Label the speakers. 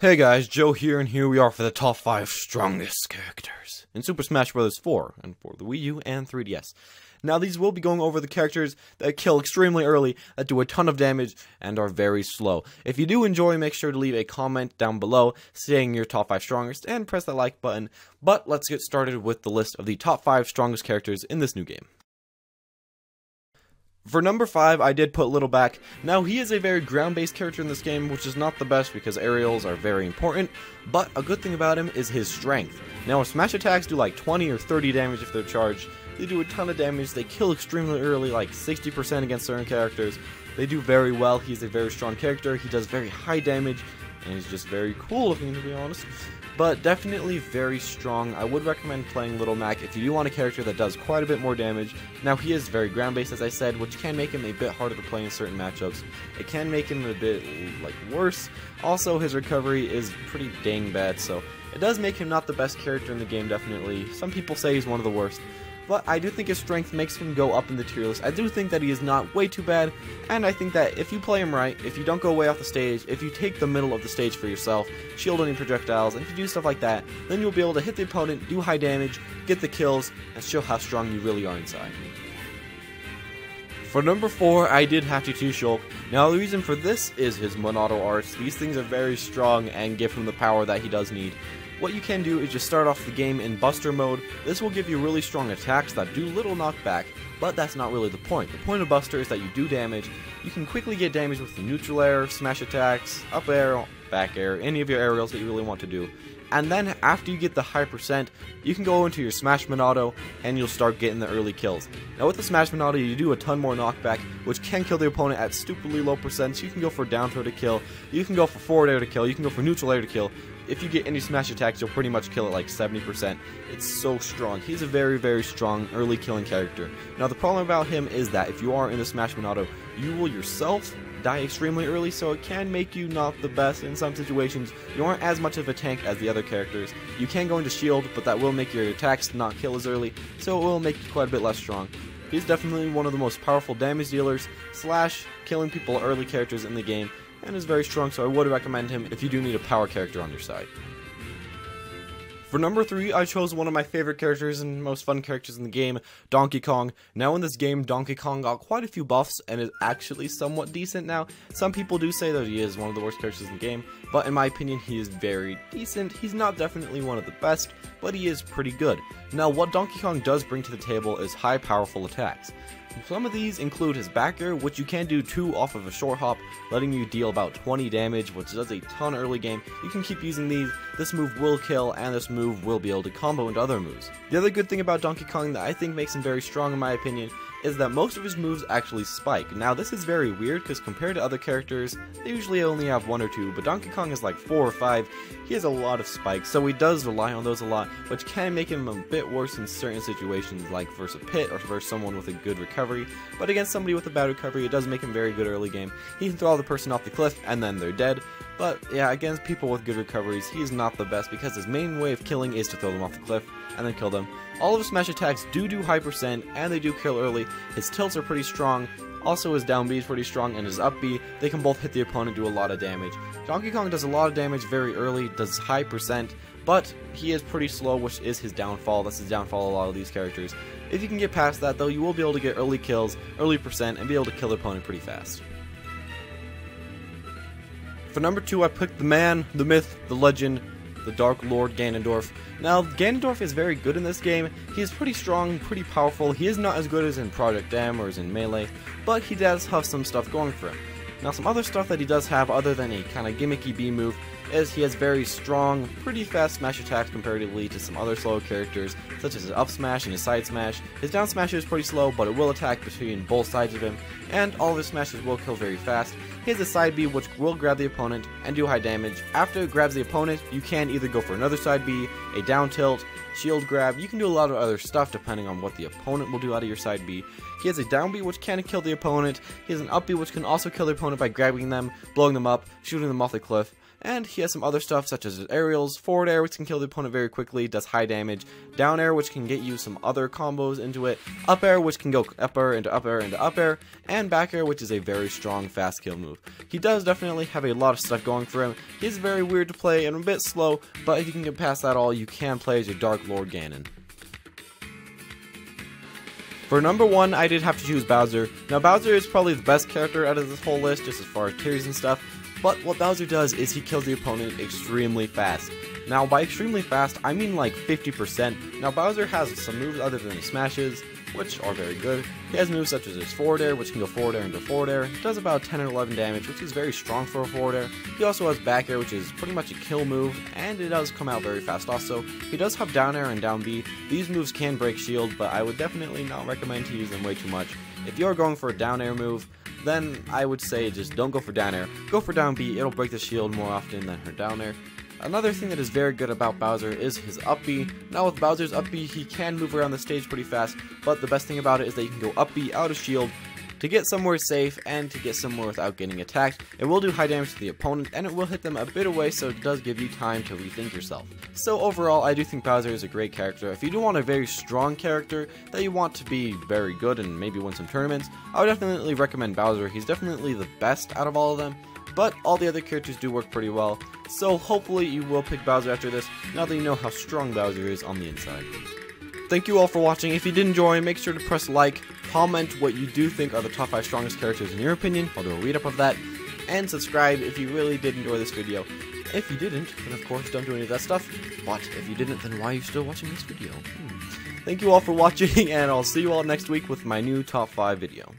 Speaker 1: Hey guys, Joe here, and here we are for the top 5 strongest characters in Super Smash Bros. 4, and for the Wii U and 3DS. Now these will be going over the characters that kill extremely early, that do a ton of damage, and are very slow. If you do enjoy, make sure to leave a comment down below saying your top 5 strongest, and press that like button. But let's get started with the list of the top 5 strongest characters in this new game. For number 5, I did put Littleback. Now, he is a very ground-based character in this game, which is not the best because aerials are very important, but a good thing about him is his strength. Now, his smash attacks do like 20 or 30 damage if they're charged. They do a ton of damage, they kill extremely early, like 60% against certain characters. They do very well, he's a very strong character, he does very high damage, and he's just very cool looking, to be honest. But definitely very strong. I would recommend playing Little Mac if you do want a character that does quite a bit more damage. Now he is very ground based, as I said, which can make him a bit harder to play in certain matchups. It can make him a bit worse. Also, his recovery is pretty dang bad, so it does make him not the best character in the game, definitely. Some people say he's one of the worst. But I do think his strength makes him go up in the tier list. I do think that he is not way too bad, and I think that if you play him right, if you don't go way off the stage, if you take the middle of the stage for yourself, shield any projectiles, and if you do stuff like that, then you'll be able to hit the opponent, do high damage, get the kills, and show how strong you really are inside. For number 4, I did have to choose Shulk. Now the reason for this is his Monado arts. These things are very strong and give him the power that he does need. What you can do is just start off the game in Buster mode. This will give you really strong attacks that do little knockback, but that's not really the point. The point of Buster is that you do damage. You can quickly get damage with the neutral air, smash attacks, up air, back air, any of your aerials that you really want to do. And then after you get the high percent, you can go into your Smash Monado and you'll start getting the early kills. Now with the Smash Monado, you do a ton more knockback, which can kill the opponent at stupidly low percents. You can go for down throw to kill, you can go for forward air to kill, you can go for neutral air to kill. If you get any smash attacks, you'll pretty much kill it like 70%. It's so strong. He's a very, very strong early killing character. Now the problem about him is that if you are in the Smash Monado, you will yourself die extremely early, so it can make you not the best in some situations. You aren't as much of a tank as the other characters. You can go into shield, but that will make your attacks not kill as early, so it will make you quite a bit less strong. He's definitely one of the most powerful damage dealers slash killing people early characters in the game, and is very strong, so I would recommend him if you do need a power character on your side. For number 3, I chose one of my favorite characters and most fun characters in the game, Donkey Kong. Now in this game, Donkey Kong got quite a few buffs and is actually somewhat decent now. Some people do say that he is one of the worst characters in the game, but in my opinion he is very decent. He's not definitely one of the best, but he is pretty good. Now what Donkey Kong does bring to the table is high powerful attacks. Some of these include his back air, which you can do 2 off of a short hop, letting you deal about 20 damage, which does a ton early game. You can keep using these, this move will kill, and this move will be able to combo into other moves. The other good thing about Donkey Kong that I think makes him very strong in my opinion, is that most of his moves actually spike. Now this is very weird because compared to other characters, they usually only have 1 or 2, but Donkey Kong is like 4 or 5. He has a lot of spikes, so he does rely on those a lot, which can make him a bit worse in certain situations, like versus a pit or versus someone with a good recovery. But against somebody with a bad recovery, it does make him very good early game. He can throw the person off the cliff and then they're dead. But yeah, against people with good recoveries, he is not the best because his main way of killing is to throw them off the cliff and then kill them. All of his smash attacks do high percent and they do kill early. His tilts are pretty strong. Also his down B is pretty strong, and his up B, they can both hit the opponent, do a lot of damage. Donkey Kong does a lot of damage very early, does high percent, but he is pretty slow, which is his downfall. That's his downfall of a lot of these characters. If you can get past that though, you will be able to get early kills, early percent, and be able to kill the opponent pretty fast. For number 2, I picked the man, the myth, the legend, the Dark Lord Ganondorf. Now, Ganondorf is very good in this game. He is pretty strong, pretty powerful. He is not as good as in Project M or as in Melee, but he does have some stuff going for him. Now, some other stuff that he does have other than a kind of gimmicky B move is he has very strong, pretty fast smash attacks comparatively to some other slow characters, such as his up smash and his side smash. His down smash is pretty slow, but it will attack between both sides of him, and all of his smashes will kill very fast. He has a side B which will grab the opponent and do high damage. After it grabs the opponent, you can either go for another side B, a down tilt, shield grab. You can do a lot of other stuff depending on what the opponent will do out of your side B. He has a down B which can kill the opponent. He has an up B which can also kill the opponent by grabbing them, blowing them up, shooting them off the cliff. And he has some other stuff such as aerials, forward air which can kill the opponent very quickly, does high damage, down air which can get you some other combos into it, up air which can go up air into up air into up air, and back air which is a very strong fast kill move. He does definitely have a lot of stuff going for him. He's very weird to play and a bit slow, but if you can get past that all, you can play as your Dark Lord Ganon. For number 1, I did have to choose Bowser. Now Bowser is probably the best character out of this whole list, just as far as carries and stuff, but what Bowser does is he kills the opponent extremely fast. Now by extremely fast, I mean like 50%. Now Bowser has some moves other than his smashes, which are very good. He has moves such as his forward air, which can go forward air into forward air. It does about 10 or 11 damage, which is very strong for a forward air. He also has back air, which is pretty much a kill move, and it does come out very fast also. He does have down air and down B. These moves can break shield, but I would definitely not recommend to use them way too much. If you're going for a down air move, then I would say just don't go for down air. Go for down B, it'll break the shield more often than her down air. Another thing that is very good about Bowser is his up B. Now with Bowser's up B, he can move around the stage pretty fast, but the best thing about it is that you can go up B out of shield to get somewhere safe and to get somewhere without getting attacked. It will do high damage to the opponent and it will hit them a bit away, so it does give you time to rethink yourself. So overall, I do think Bowser is a great character. If you do want a very strong character that you want to be very good and maybe win some tournaments, I would definitely recommend Bowser. He's definitely the best out of all of them, but all the other characters do work pretty well. So hopefully you will pick Bowser after this, now that you know how strong Bowser is on the inside. Thank you all for watching. If you did enjoy, make sure to press like, comment what you do think are the top 5 strongest characters in your opinion, I'll do a read up of that, and subscribe if you really did enjoy this video. If you didn't, then of course don't do any of that stuff, but if you didn't, then why are you still watching this video? Thank you all for watching, and I'll see you all next week with my new top 5 video.